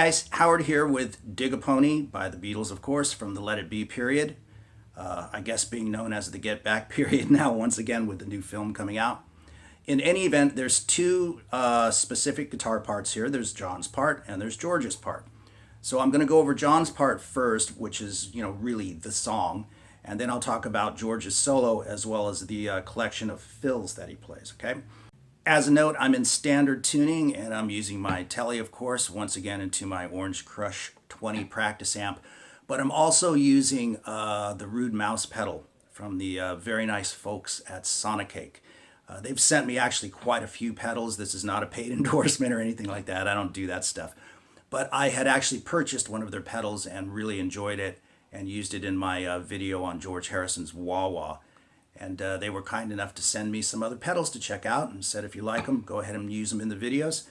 guys, Howard here with Dig a Pony by the Beatles, of course, from the Let It Be period. I guess being known as the Get Back period now, once again, with the new film coming out. In any event, there's two specific guitar parts here. There's John's part and there's George's part. So I'm going to go over John's part first, which is, really the song. And then I'll talk about George's solo as well as the collection of fills that he plays, okay? As a note, I'm in standard tuning and I'm using my Tele, of course, once again into my Orange Crush 20 practice amp. But I'm also using the Rude Mouse pedal from the very nice folks at Sonicake. They've sent me actually quite a few pedals. This is not a paid endorsement or anything like that. I don't do that stuff. But I had actually purchased one of their pedals and really enjoyed it and used it in my video on George Harrison's Wah Wah. And they were kind enough to send me some other pedals to check out and said if you like them, go ahead and use them in the videos.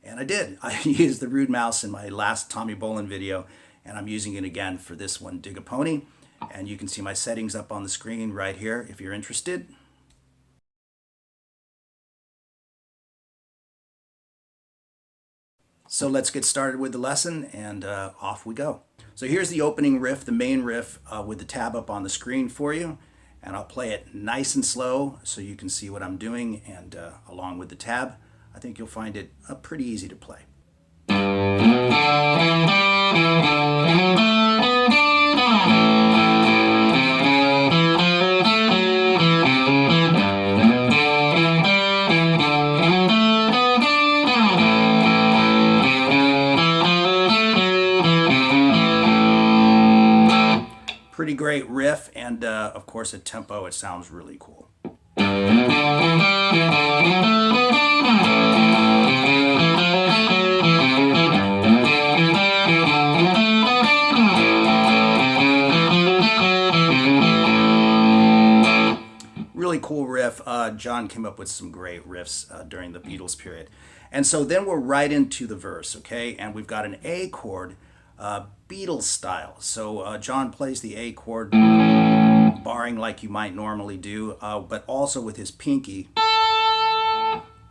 And I did. I used the Rude Mouse in my last Tommy Bolin video, and I'm using it again for this one, Dig a Pony. And you can see my settings up on the screen right here if you're interested. So let's get started with the lesson, and off we go. So here's the opening riff, the main riff, with the tab up on the screen for you. And I'll play it nice and slow so you can see what I'm doing, and along with the tab, I think you'll find it pretty easy to play. Pretty great riff, and of course at tempo it sounds really cool. Really cool riff. John came up with some great riffs during the Beatles period. And so then we're right into the verse, okay? And we've got an A chord, Beatles style. So John plays the A chord barring like you might normally do, but also with his pinky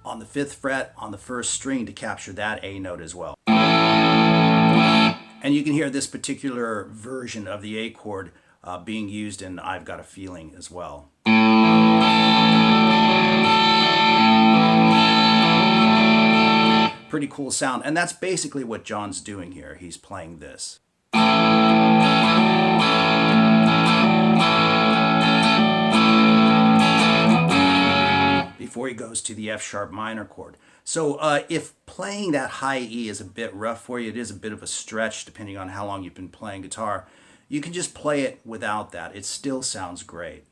on the 5th fret on the 1st string to capture that A note as well. And you can hear this particular version of the A chord being used in I've Got a Feeling as well. Pretty cool sound, and that's basically what John's doing here. He's playing this. Before he goes to the F sharp minor chord. So if playing that high E is a bit rough for you, it is a bit of a stretch depending on how long you've been playing guitar, you can just play it without that. It still sounds great.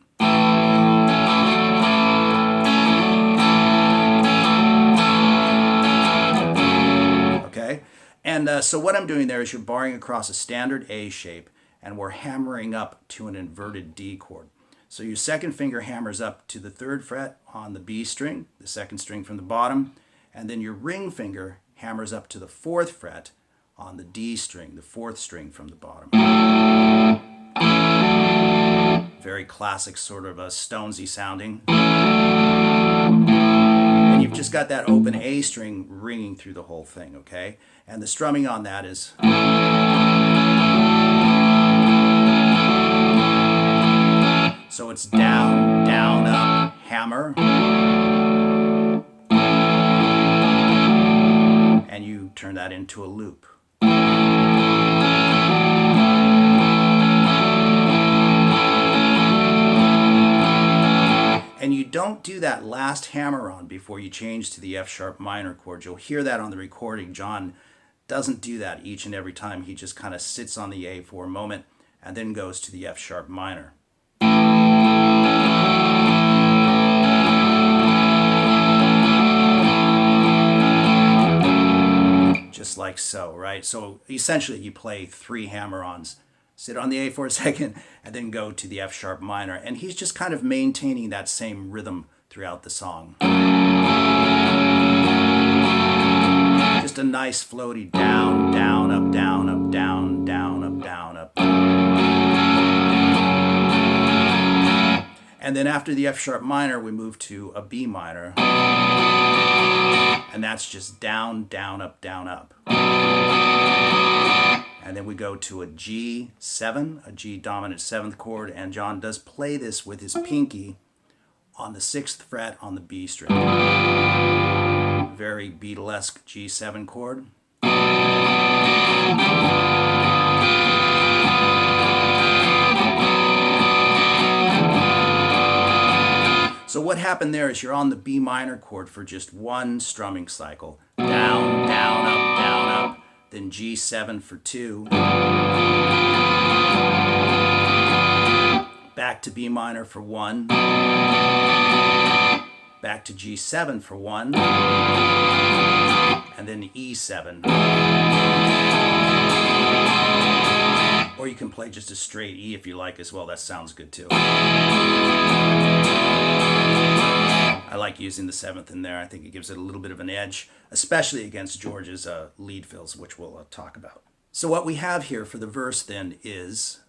Okay, and so what I'm doing there is you're barring across a standard A shape and we're hammering up to an inverted D chord. So your second finger hammers up to the 3rd fret on the B string, the 2nd string from the bottom, and then your ring finger hammers up to the 4th fret on the D string, the 4th string from the bottom. Very classic, sort of a Stonesy sounding. And you've just got that open A string ringing through the whole thing, okay? And the strumming on that is... So it's down, down, up, hammer. And you turn that into a loop. And you don't do that last hammer on before you change to the F sharp minor chord. You'll hear that on the recording. John doesn't do that each and every time. He just kind of sits on the A for a moment and then goes to the F sharp minor. Just like so, right? So essentially you play 3 hammer-ons. Sit on the A for a second, and then go to the F sharp minor. And he's just kind of maintaining that same rhythm throughout the song. Just a nice floaty down, down, up, down, up, down, down, up, down, up. And then after the F sharp minor, we move to a B minor. And that's just down, down, up, down, up. And then we go to a G7, a G dominant 7th chord, and John does play this with his pinky on the 6th fret on the B string. Very Beatlesque G7 chord. So what happened there is you're on the B minor chord for just one strumming cycle. Down, down, up, then G7 for 2. Back to B minor for 1. Back to G7 for 1. And then E7. Or you can play just a straight E if you like as well. That sounds good too. I like using the 7th in there. I think it gives it a little bit of an edge, especially against George's lead fills, which we'll talk about. So what we have here for the verse then is...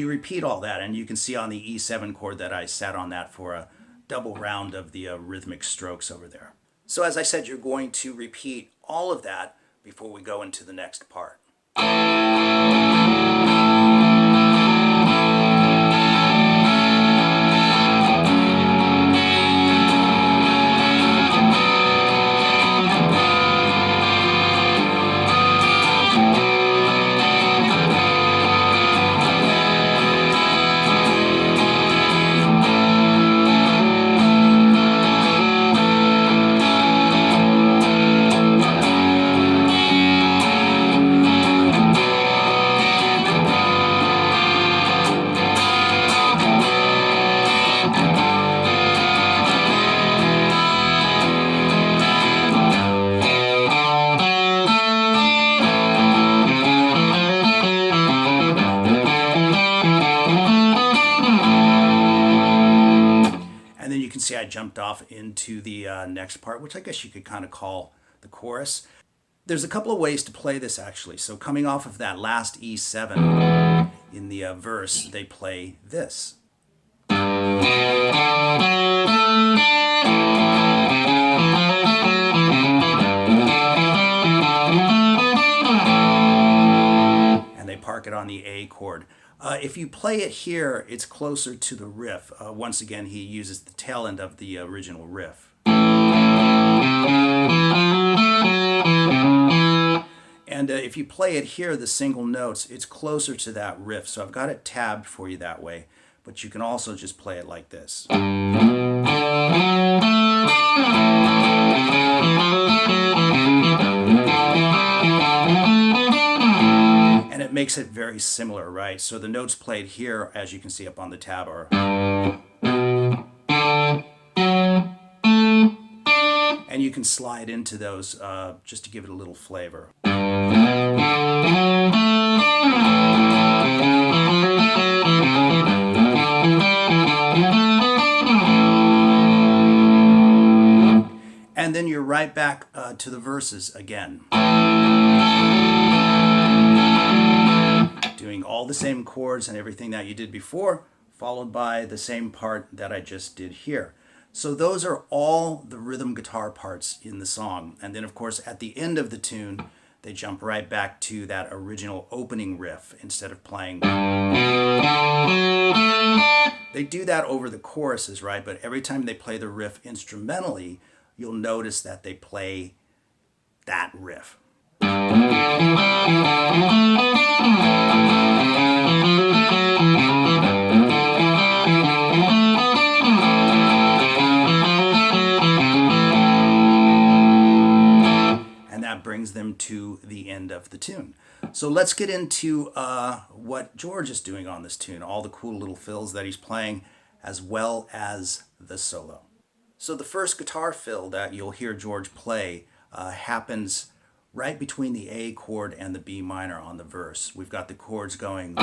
repeat all that, and you can see on the E7 chord that I sat on that for a double round of the rhythmic strokes over there. So as I said, you're going to repeat all of that before we go into the next part. See, I jumped off into the next part, which I guess you could kind of call the chorus. There's a couple of ways to play this actually. So coming off of that last E7 in the verse, they play this. And they park it on the A chord. If you play it here, it's closer to the riff. Once again, he uses the tail end of the original riff. And if you play it here, the single notes, it's closer to that riff. So I've got it tabbed for you that way, but you can also just play it like this. And it makes it very similar, right? So the notes played here, as you can see up on the tab, are... And you can slide into those just to give it a little flavor. And then you're right back to the verses again. Doing all the same chords and everything that you did before, followed by the same part that I just did here. So those are all the rhythm guitar parts in the song. And then of course at the end of the tune, they jump right back to that original opening riff instead of playing. They do that over the choruses, right? But every time they play the riff instrumentally, you'll notice that they play that riff. And that brings them to the end of the tune. So let's get into what George is doing on this tune, all the cool little fills that he's playing, as well as the solo. So the first guitar fill that you'll hear George play happens right between the A chord and the B minor on the verse. We've got the chords going.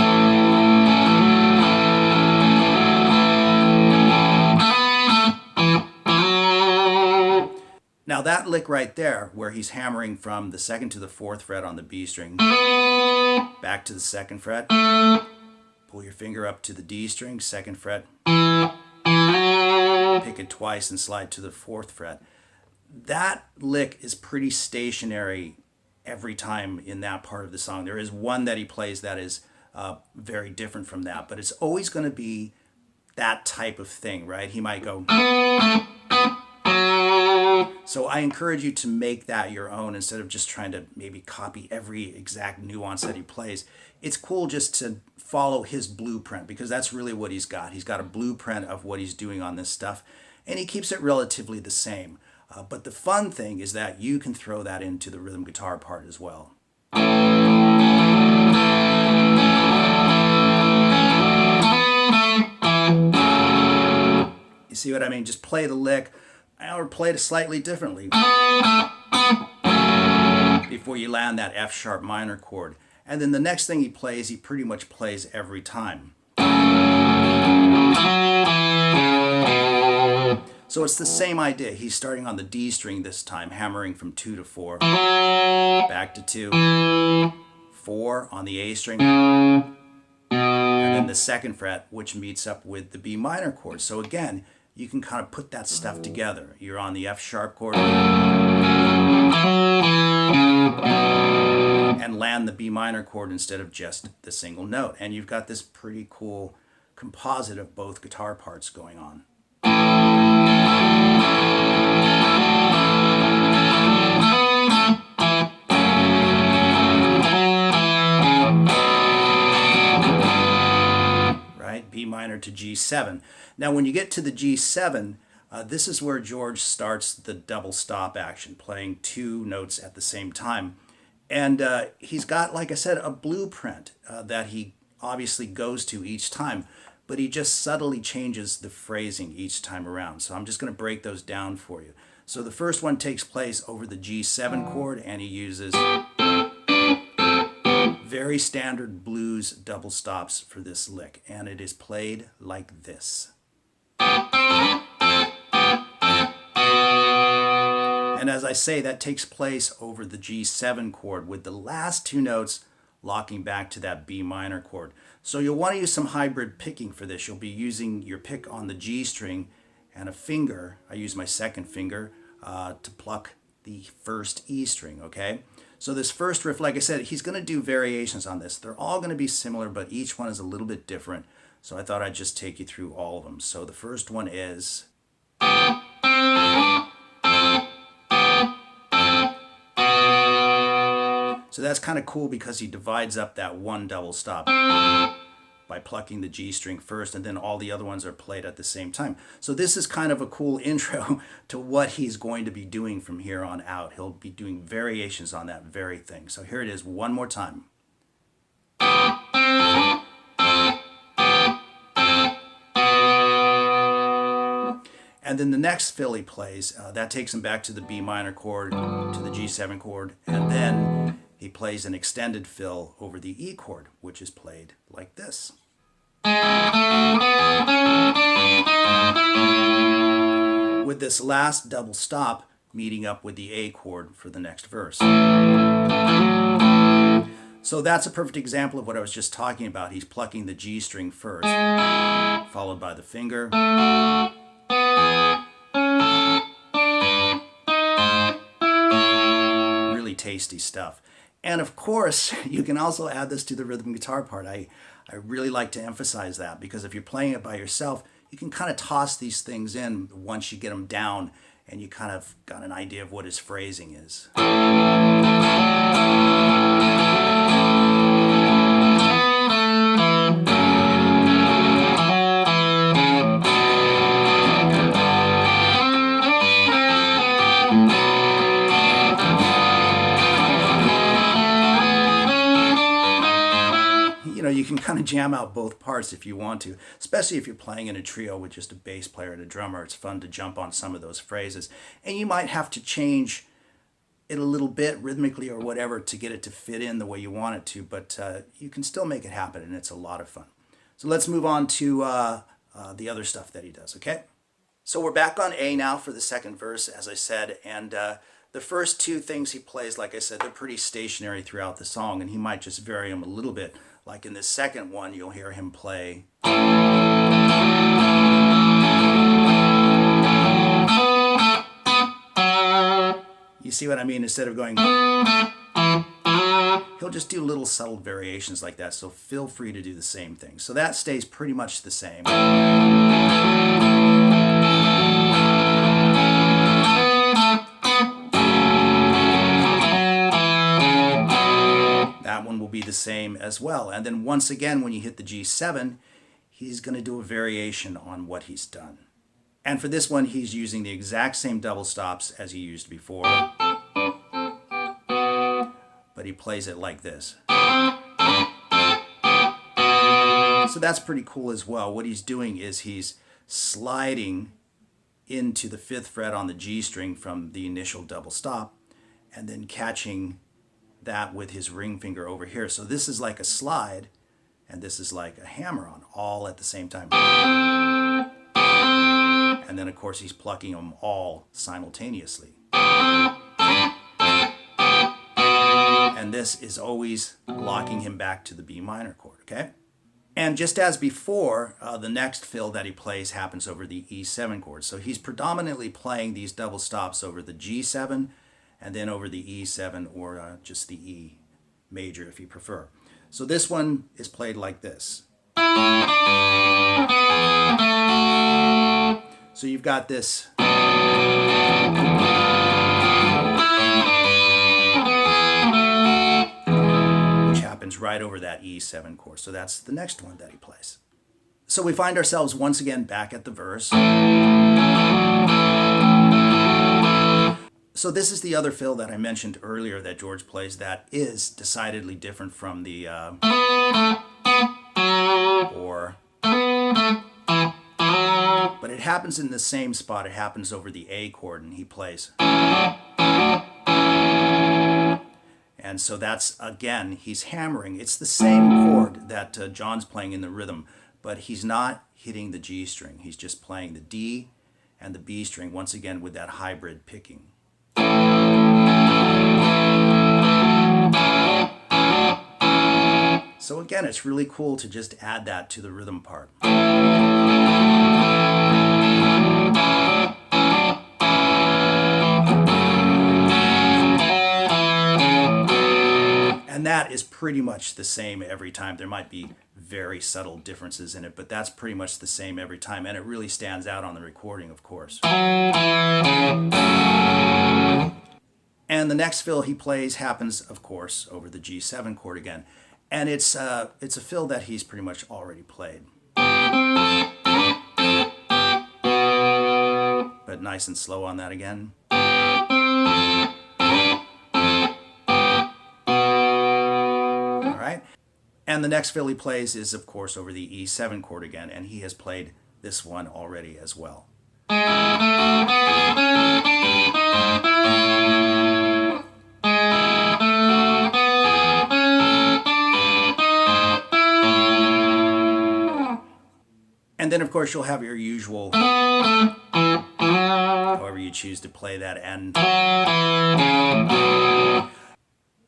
Now that lick right there, where he's hammering from the 2nd to the 4th fret on the B string, back to the 2nd fret, pull your finger up to the D string, 2nd fret, pick it twice and slide to the 4th fret. That lick is pretty stationary every time in that part of the song. There is one that he plays that is very different from that, but it's always going to be that type of thing, right? He might go. So I encourage you to make that your own instead of just trying to maybe copy every exact nuance that he plays. It's cool just to follow his blueprint because that's really what he's got. He's got a blueprint of what he's doing on this stuff, and he keeps it relatively the same. But the fun thing is that you can throw that into the rhythm guitar part as well. You see what I mean? Just play the lick or play it slightly differently before you land that F sharp minor chord. And then the next thing he plays, he pretty much plays every time. So it's the same idea. He's starting on the D string this time, hammering from 2 to 4, back to 2, 4 on the A string, and then the 2nd fret, which meets up with the B minor chord. So again, you can kind of put that stuff together. You're on the F sharp chord and land the B minor chord instead of just the single note. And you've got this pretty cool composite of both guitar parts going on. Right? B minor to G7. Now when you get to the G7, this is where George starts the double stop action, playing 2 notes at the same time. And he's got, like I said, a blueprint that he obviously goes to each time, but he just subtly changes the phrasing each time around. So I'm just going to break those down for you. So the first one takes place over the G7 chord, and he uses very standard blues double stops for this lick, and it is played like this. And as I say, that takes place over the G7 chord with the last 2 notes locking back to that B minor chord. So you'll want to use some hybrid picking for this. You'll be using your pick on the G string and a finger. I use my 2nd finger to pluck the 1st E string, okay? So this first riff, like I said, he's going to do variations on this. They're all going to be similar, but each one is a little bit different. So I thought I'd just take you through all of them. So the first one is... So that's kind of cool because he divides up that one double stop by plucking the G string first, and then all the other ones are played at the same time. So this is kind of a cool intro to what he's going to be doing from here on out. He'll be doing variations on that very thing. So here it is one more time. And then the next fill he plays, that takes him back to the B minor chord, to the G7 chord, and then he plays an extended fill over the E chord, which is played like this. With this last double stop meeting up with the A chord for the next verse. So that's a perfect example of what I was just talking about. He's plucking the G string first, followed by the finger, really tasty stuff. And of course, you can also add this to the rhythm guitar part. I really like to emphasize that because if you're playing it by yourself, you can kind of toss these things in once you get them down and you kind of got an idea of what his phrasing is. You can kind of jam out both parts if you want to, especially if you're playing in a trio with just a bass player and a drummer. It's fun to jump on some of those phrases. And you might have to change it a little bit rhythmically or whatever to get it to fit in the way you want it to, but you can still make it happen, and it's a lot of fun. So let's move on to the other stuff that he does, okay? So we're back on A now for the second verse, as I said, and the first two things he plays, like I said, they're pretty stationary throughout the song, and he might just vary them a little bit. Like in the second one, you'll hear him play. You see what I mean? Instead of going, he'll just do little subtle variations like that, so feel free to do the same thing. So that stays pretty much the same. That one will be the same as well. And then once again, when you hit the G7, he's going to do a variation on what he's done. And for this one, he's using the exact same double stops as he used before. But he plays it like this. So that's pretty cool as well. What he's doing is he's sliding into the 5th fret on the G string from the initial double stop, and then catching that with his ring finger over here. So this is like a slide, and this is like a hammer-on, all at the same time. And then, of course, he's plucking them all simultaneously. And this is always locking him back to the B minor chord, okay? And just as before, the next fill that he plays happens over the E7 chord. So he's predominantly playing these double stops over the G7 and then over the E7 or just the E major if you prefer. So this one is played like this. So you've got this. Which happens right over that E7 chord. So that's the next one that he plays. So we find ourselves once again back at the verse. So this is the other fill that I mentioned earlier that George plays that is decidedly different from the or. But it happens in the same spot. It happens over the A chord, and he plays. And so that's, again, he's hammering. It's the same chord that John's playing in the rhythm, but he's not hitting the G string. He's just playing the D and the B string, once again with that hybrid picking. So again, it's really cool to just add that to the rhythm part. And that is pretty much the same every time. There might be very subtle differences in it, but that's pretty much the same every time. And it really stands out on the recording, of course. And the next fill he plays happens, of course, over the G7 chord again. And it's a fill that he's pretty much already played. But nice and slow on that again. All right. And the next fill he plays is, of course, over the E7 chord again, and he has played this one already as well. And then, of course, you'll have your usual, however you choose to play that end.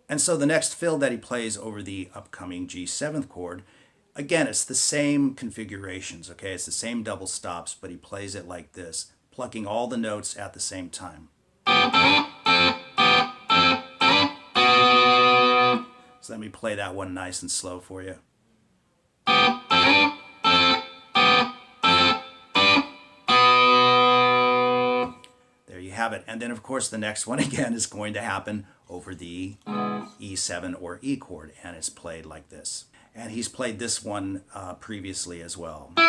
And so the next fill that he plays over the upcoming G7th chord, again, it's the same configurations, okay? It's the same double stops, but he plays it like this, plucking all the notes at the same time. So let me play that one nice and slow for you. Have it. And then, of course, the next one again is going to happen over the E7 or E chord, and it's played like this. And he's played this one previously as well. So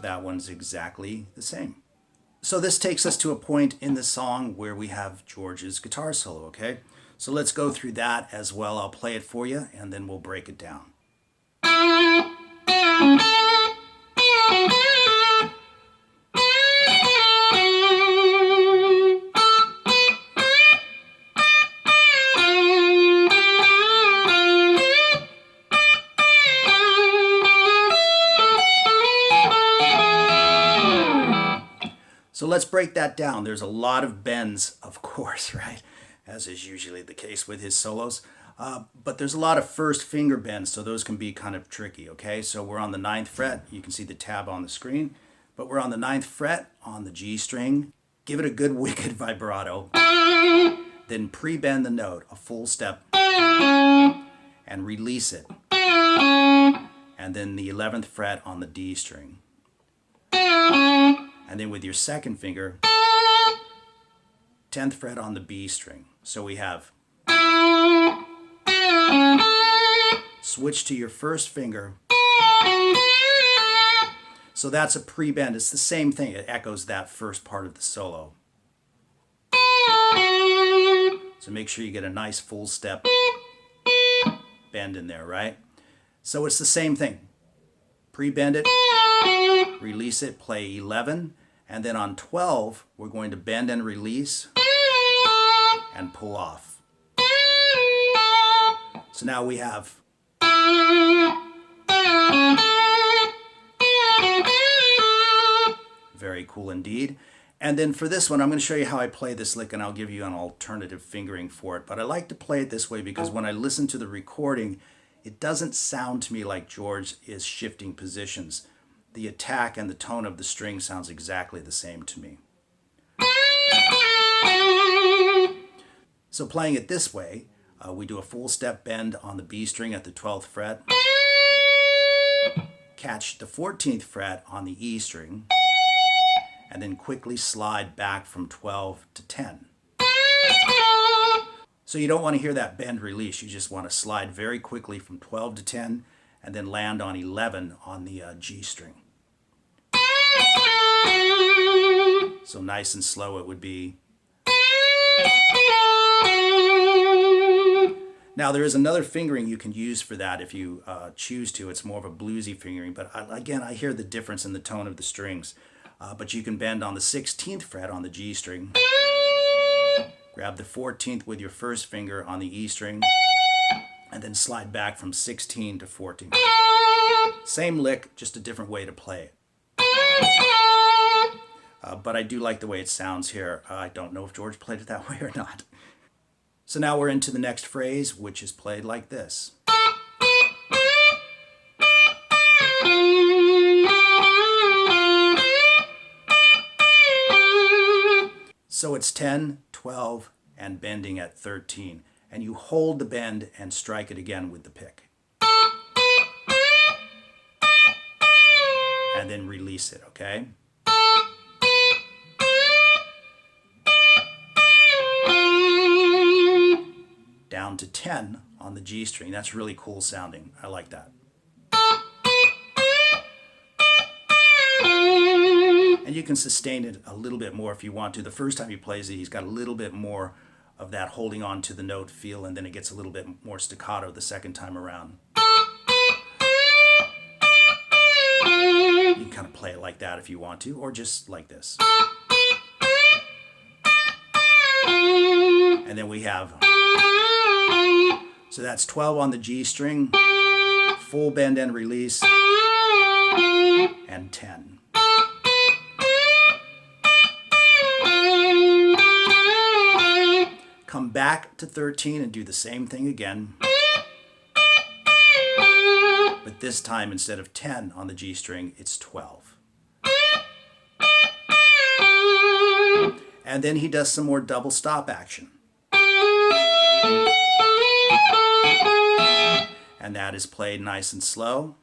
that one's exactly the same. So this takes us to a point in the song where we have George's guitar solo, okay? So let's go through that as well. I'll play it for you, and then we'll break it down. break that down. There's a lot of bends, of course, right? As is usually the case with his solos. But there's a lot of first finger bends, so those can be kind of tricky, okay? So we're on the 9th fret. You can see the tab on the screen. But we're on the 9th fret on the G string. Give it a good wicked vibrato. Then pre-bend the note, a full step, and release it. And then the 11th fret on the D string. And then with your second finger, 10th fret on the B string. So we have switch to your first finger. So that's a pre-bend. It's the same thing. It echoes that first part of the solo. So make sure you get a nice full step bend in there, right? So it's the same thing. Pre-bend it, release it, play 11, and then on 12, we're going to bend and release and pull off. So now we have very cool indeed. And then for this one, I'm going to show you how I play this lick, and I'll give you an alternative fingering for it. But I like to play it this way because when I listen to the recording, it doesn't sound to me like George is shifting positions. The attack and the tone of the string sounds exactly the same to me. So playing it this way, we do a full step bend on the B string at the 12th fret, catch the 14th fret on the E string, and then quickly slide back from 12 to 10. So you don't want to hear that bend release. You just want to slide very quickly from 12 to 10 and then land on 11 on the G string. So nice and slow it would be. Now there is another fingering you can use for that if you choose to. It's more of a bluesy fingering, but again, I hear the difference in the tone of the strings. But you can bend on the 16th fret on the G string. Grab the 14th with your first finger on the E string, and then slide back from 16 to 14. Same lick, just a different way to play it. But I do like the way it sounds here. I don't know if George played it that way or not. So now we're into the next phrase, which is played like this. So it's 10, 12, and bending at 13. And you hold the bend and strike it again with the pick. And then release it, okay? Down to 10 on the G string. That's really cool sounding. I like that. And you can sustain it a little bit more if you want to. The first time he plays it, he's got a little bit more of that holding on to the note feel, and then it gets a little bit more staccato the second time around. You can kind of play it like that if you want to, or just like this. And then we have, so that's 12 on the G string, full bend and release, and 10. Come back to 13 and do the same thing again. But this time, instead of 10 on the G string, it's 12. And then he does some more double stop action. And that is played nice and slow.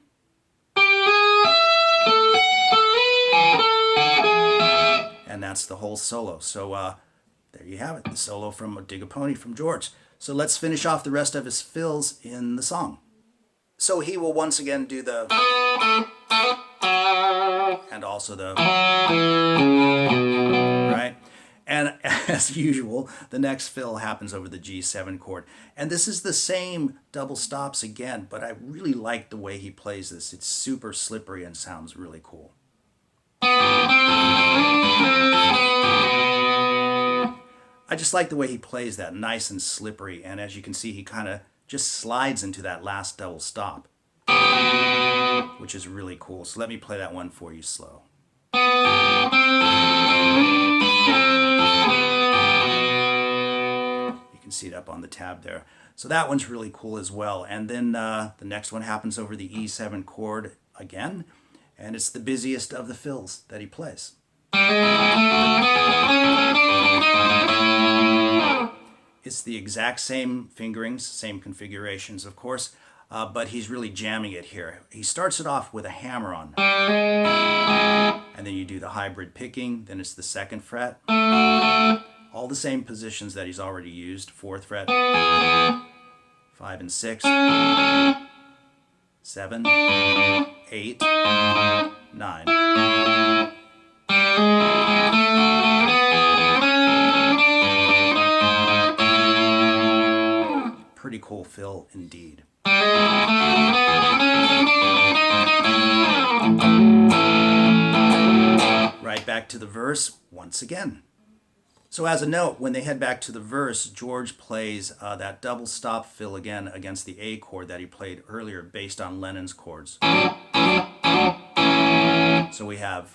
And that's the whole solo. So there you have it, the solo from Dig a Pony from George. So let's finish off the rest of his fills in the song. So he will once again do the, and also the, right? And as usual, the next fill happens over the G7 chord. And this is the same double stops again, but I really like the way he plays this. It's super slippery and sounds really cool. I just like the way he plays that, nice and slippery, and as you can see, he kind of just slides into that last double stop, which is really cool. So let me play that one for you slow. You can see it up on the tab there. So that one's really cool as well. And then the next one happens over the E7 chord again, and it's the busiest of the fills that he plays. It's the exact same fingerings, same configurations, of course, but he's really jamming it here. He starts it off with a hammer on, and then you do the hybrid picking, then it's the 2nd fret. All the same positions that he's already used, 4th fret, 5 and 6, 7, 8, 9. Pretty cool fill indeed. Right back to the verse once again. So as a note, when they head back to the verse, George plays that double stop fill again against the A chord that he played earlier based on Lennon's chords. So we have...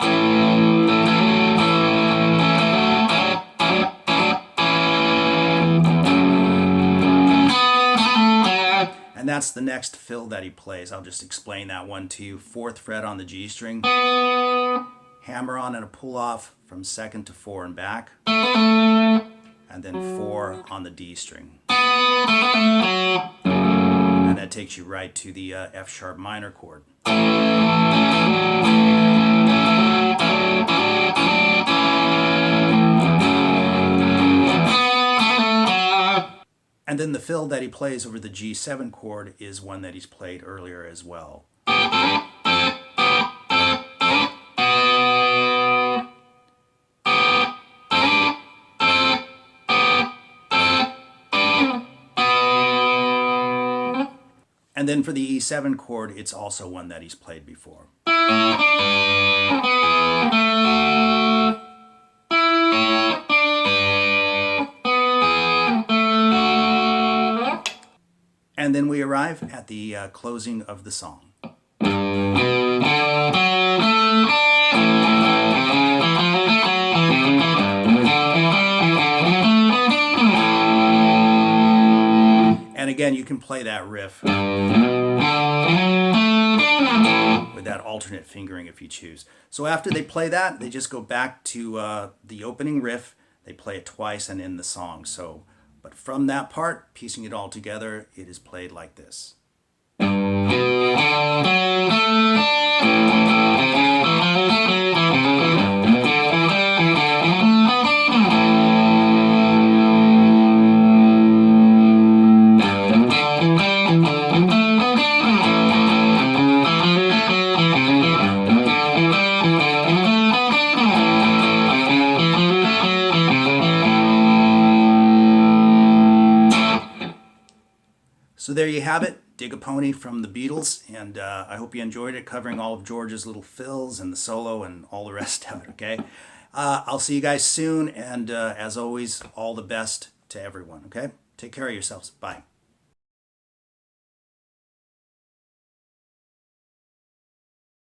And that's the next fill that he plays. I'll just explain that one to you. 4th fret on the G string. Hammer on and a pull off from 2nd to 4 and back. And then 4 on the D string. And that takes you right to the F sharp minor chord. And then the fill that he plays over the G7 chord is one that he's played earlier as well. And then for the E7 chord, it's also one that he's played before. And then we arrive at the closing of the song. And again, you can play that riff with that alternate fingering if you choose. So after they play that, they just go back to the opening riff. They play it twice and end the song. But from that part, piecing it all together, it is played like this. So there you have it, Dig a Pony from the Beatles, and I hope you enjoyed it, covering all of George's little fills and the solo and all the rest of it, okay? I'll see you guys soon, and as always, all the best to everyone, okay? Take care of yourselves. Bye.